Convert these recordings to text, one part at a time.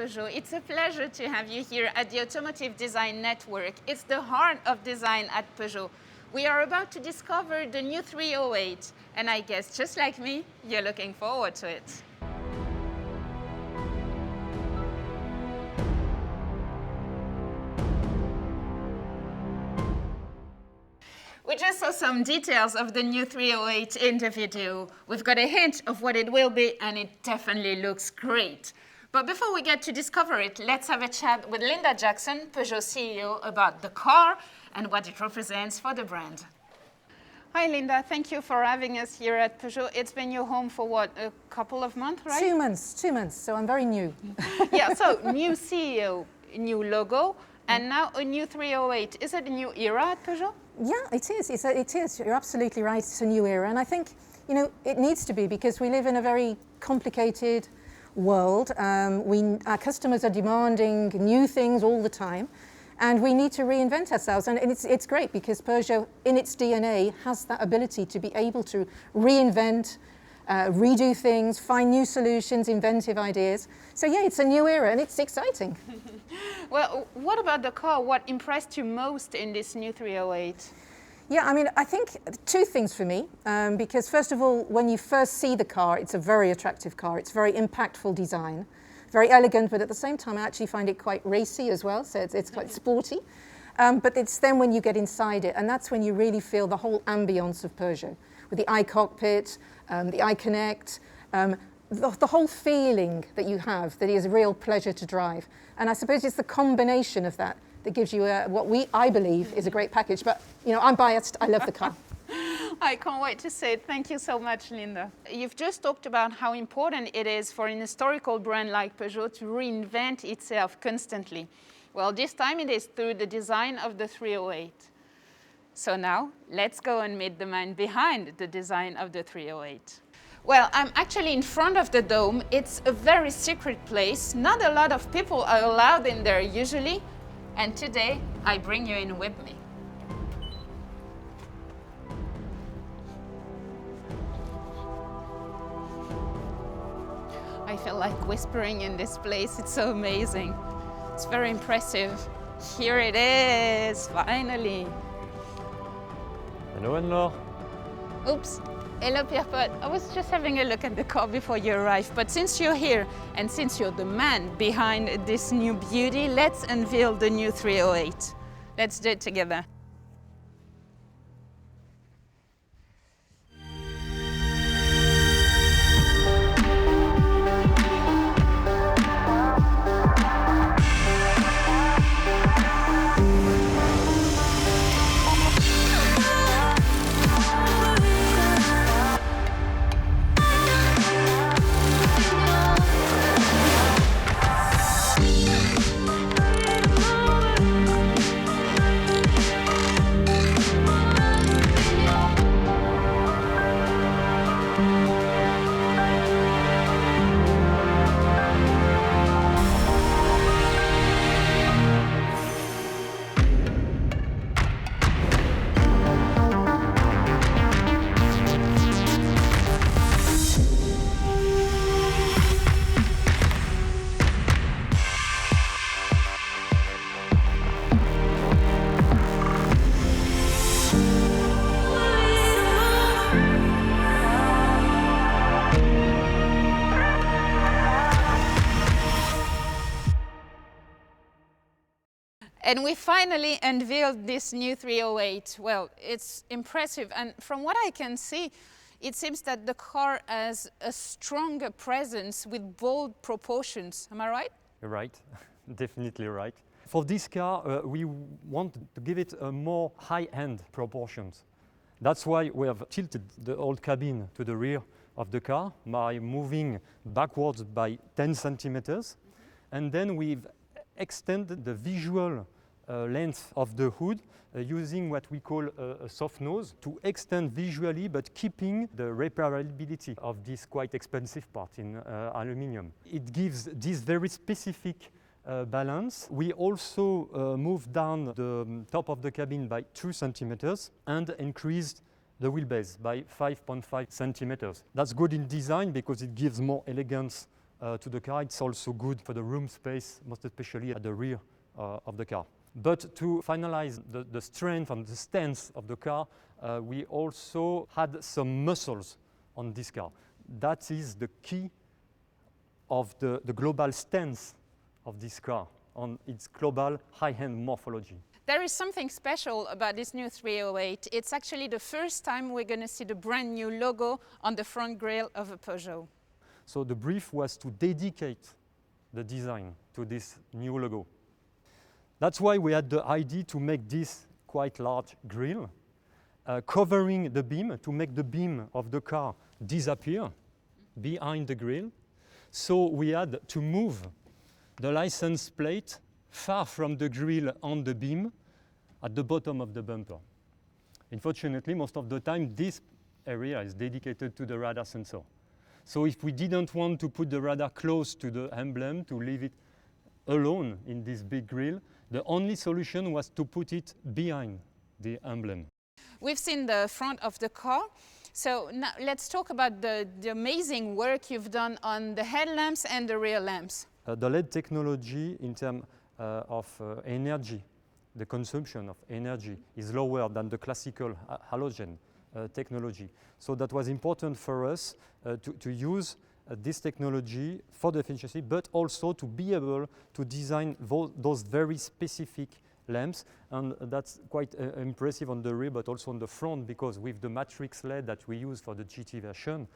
Peugeot. It's a pleasure to have you here at the Automotive Design Network. It's the heart of design at Peugeot. We are about to discover the new 308, and I guess just like me, you're looking forward to it. We just saw some details of the new 308 in the video. We've got a hint of what it will be, and it definitely looks great. But before we get to discover it, let's have a chat with Linda Jackson, Peugeot CEO, about the car and what it represents for the brand. Hi, Linda. Thank you for having us here at Peugeot. It's been your home for what, a couple of months, right? 2 months, 2 months, so I'm very new. Yeah, so new CEO, new logo, and now a new 308. Is it a new era at Peugeot? Yeah, it is. It is. You're absolutely right. It's a new era. And I think, you know, it needs to be because we live in a very complicated world. Our customers are demanding new things all the time. And we need to reinvent ourselves. And it's great because Peugeot, in its DNA, has that ability to be able to reinvent, redo things, find new solutions, inventive ideas. So yeah, it's a new era and it's exciting. Well, what about the car? What impressed you most in this new 308? Yeah, I mean, I think two things for me, because first of all, when you first see the car, it's a very attractive car. It's very impactful design, very elegant, but at the same time, I actually find it quite racy as well, so it's quite sporty. But it's then when you get inside it, and that's when you really feel the whole ambience of Peugeot, with the iCockpit, the iConnect, the whole feeling that you have that is a real pleasure to drive. And I suppose it's the combination of that that gives you I believe is a great package. But, you know, I'm biased. I love the car. I can't wait to see it. Thank you so much, Linda. You've just talked about how important it is for an historical brand like Peugeot to reinvent itself constantly. Well, this time it is through the design of the 308. So now, let's go and meet the man behind the design of the 308. Well, I'm actually in front of the dome. It's a very secret place. Not a lot of people are allowed in there usually. And today, I bring you in with me. I feel like whispering in this place. It's so amazing. It's very impressive. Here it is, finally. Hello, Anne-Laure. Oops. Hello, Pierre-Paul. I was just having a look at the car before you arrived, but since you're here and since you're the man behind this new beauty, let's unveil the new 308. Let's do it together. And we finally unveiled this new 308. Well, it's impressive. And from what I can see, it seems that the car has a stronger presence with bold proportions. Am I right? You're right, definitely right. For this car, we want to give it a more high-end proportions. That's why we have tilted the old cabin to the rear of the car by moving backwards by 10 centimeters. And then we've extended the visual length of the hood using what we call a soft nose to extend visually but keeping the repairability of this quite expensive part in aluminium. It gives this very specific balance. We also moved down the top of the cabin by 2 centimeters and increased the wheelbase by 5.5 centimeters. That's good in design because it gives more elegance to the car. It's also good for the room space, most especially at the rear of the car. But to finalize the strength and the stance of the car, we also had some muscles on this car. That is the key of the global stance of this car on its global high-end morphology. There is something special about this new 308. It's actually the first time we're going to see the brand new logo on the front grille of a Peugeot. So the brief was to dedicate the design to this new logo. That's why we had the idea to make this quite large grille, covering the beam to make the beam of the car disappear behind the grille. So we had to move the license plate far from the grille on the beam at the bottom of the bumper. Unfortunately, most of the time, this area is dedicated to the radar sensor. So if we didn't want to put the radar close to the emblem, to leave it alone in this big grille, the only solution was to put it behind the emblem. We've seen the front of the car. So now let's talk about the amazing work you've done on the headlamps and the rear lamps. The LED technology in terms of energy, the consumption of energy is lower than the classical halogen technology. So that was important for us to use this technology for the efficiency, but also to be able to design those very specific lamps, and that's quite impressive on the rear but also on the front, because with the matrix LED that we use for the GT version,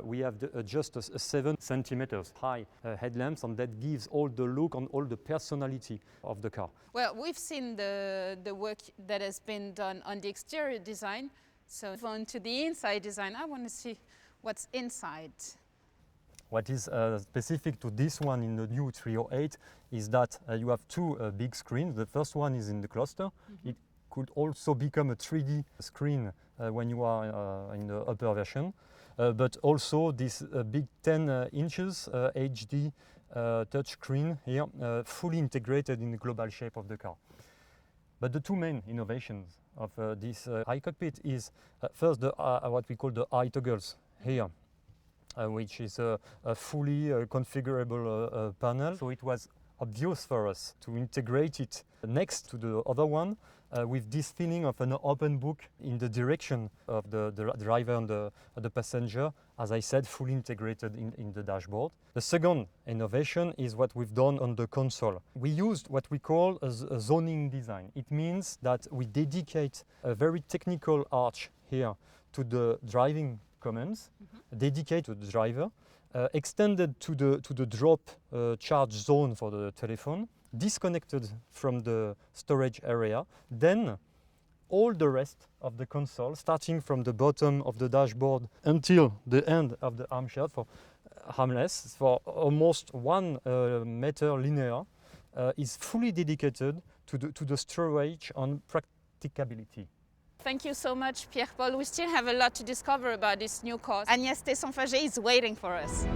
we have just a 7 centimeters high headlamps, and that gives all the look and all the personality of the car. Well, we've seen the work that has been done on the exterior design, so on to the inside design. I want to see what's inside. What is specific to this one in the new 308 is that you have two big screens. The first one is in the cluster. Mm-hmm. It could also become a 3D screen when you are in the upper version. But also this big 10 inches HD touch screen here, fully integrated in the global shape of the car. But the two main innovations of this iCockpit is first what we call the iToggles here, which is a fully configurable panel. So it was obvious for us to integrate it next to the other one with this feeling of an open book in the direction of the driver and the passenger, as I said, fully integrated in the dashboard. The second innovation is what we've done on the console. We used what we call a zoning design. It means that we dedicate a very technical arch here to the driving commands, dedicated to the driver, extended to the drop charge zone for the telephone, disconnected from the storage area, then all the rest of the console, starting from the bottom of the dashboard until the end of the armrest for armrest, for almost 1 meter linear, is fully dedicated to the storage and practicability. Thank you so much, Pierre-Paul. We still have a lot to discover about this new car. Agnès Tesson-Faget is waiting for us.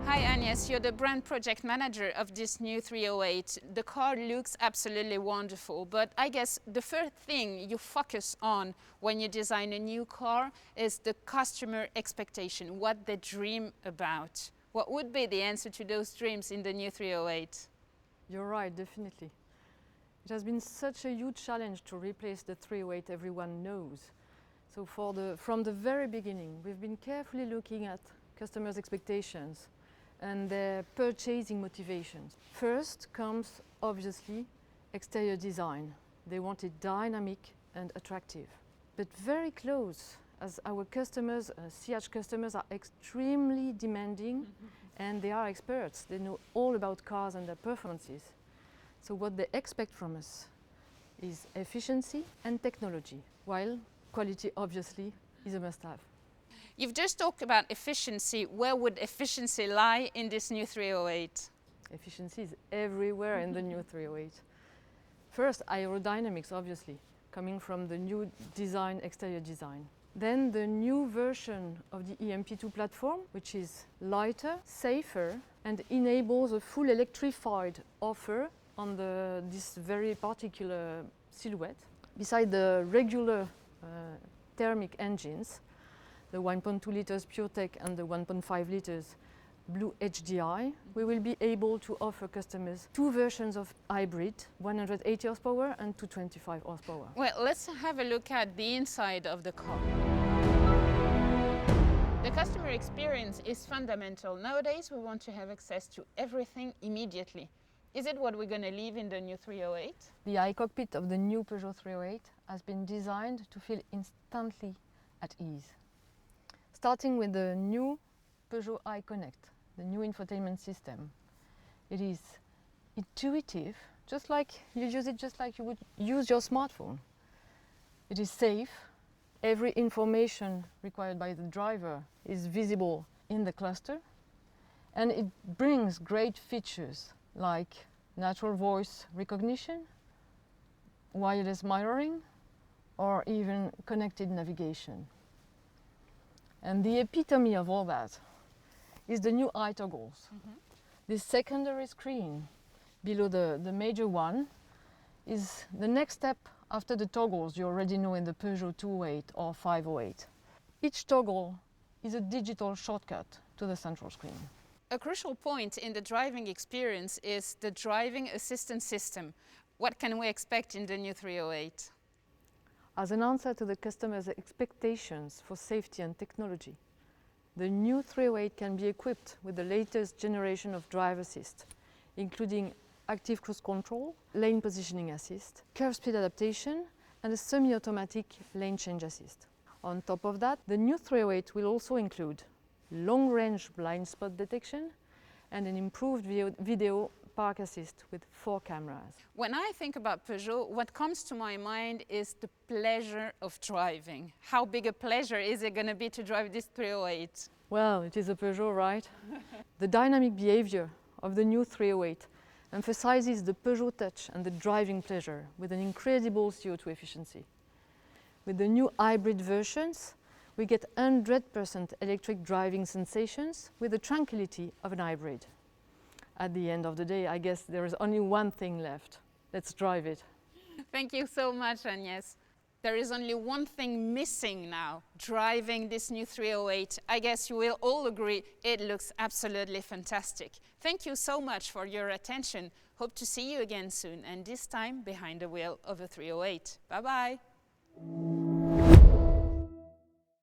Hi Agnès, you're the brand project manager of this new 308. The car looks absolutely wonderful, but I guess the first thing you focus on when you design a new car is the customer expectation, what they dream about. What would be the answer to those dreams in the new 308? You're right, definitely. It has been such a huge challenge to replace the 308 everyone knows. So from the very beginning, we've been carefully looking at customers' expectations and their purchasing motivations. First comes, obviously, exterior design. They want it dynamic and attractive, but very close, as our customers, CH customers, are extremely demanding, and they are experts. They know all about cars and their performances. So what they expect from us is efficiency and technology, while quality obviously is a must-have. You've just talked about efficiency. Where would efficiency lie in this new 308? Efficiency is everywhere in the new 308. First, aerodynamics, obviously, coming from the new design, exterior design. Then the new version of the EMP2 platform, which is lighter, safer, and enables a full electrified offer on this very particular silhouette. Beside the regular thermic engines, the 1.2 liters PureTech and the 1.5 liters Blue HDI, we will be able to offer customers two versions of hybrid, 180 horsepower and 225 horsepower. Well, let's have a look at the inside of the car. The customer experience is fundamental. Nowadays, we want to have access to everything immediately. Is it what we're going to leave in the new 308? The iCockpit of the new Peugeot 308 has been designed to feel instantly at ease. Starting with the new Peugeot iConnect, the new infotainment system. It is intuitive, just like you use it just like you would use your smartphone. It is safe. Every information required by the driver is visible in the cluster, and it brings great features like natural voice recognition, wireless mirroring, or even connected navigation. And the epitome of all that is the new iToggles. This secondary screen below the major one is the next step after the toggles you already know in the Peugeot 208 or 508. Each toggle is a digital shortcut to the central screen. A crucial point in the driving experience is the driving assistance system. What can we expect in the new 308? As an answer to the customer's expectations for safety and technology, the new 308 can be equipped with the latest generation of drive assist, including active cruise control, lane positioning assist, curb speed adaptation, and a semi-automatic lane change assist. On top of that, the new 308 will also include long-range blind spot detection and an improved video park assist with 4 cameras. When I think about Peugeot, what comes to my mind is the pleasure of driving. How big a pleasure is it going to be to drive this 308? Well, it is a Peugeot, right? The dynamic behavior of the new 308 emphasizes the Peugeot touch and the driving pleasure with an incredible CO2 efficiency. With the new hybrid versions, we get 100% electric driving sensations with the tranquility of an hybrid. At the end of the day, I guess there is only one thing left. Let's drive it. Thank you so much, Agnès. There is only one thing missing now, driving this new 308. I guess you will all agree it looks absolutely fantastic. Thank you so much for your attention. Hope to see you again soon, and this time behind the wheel of a 308. Bye-bye.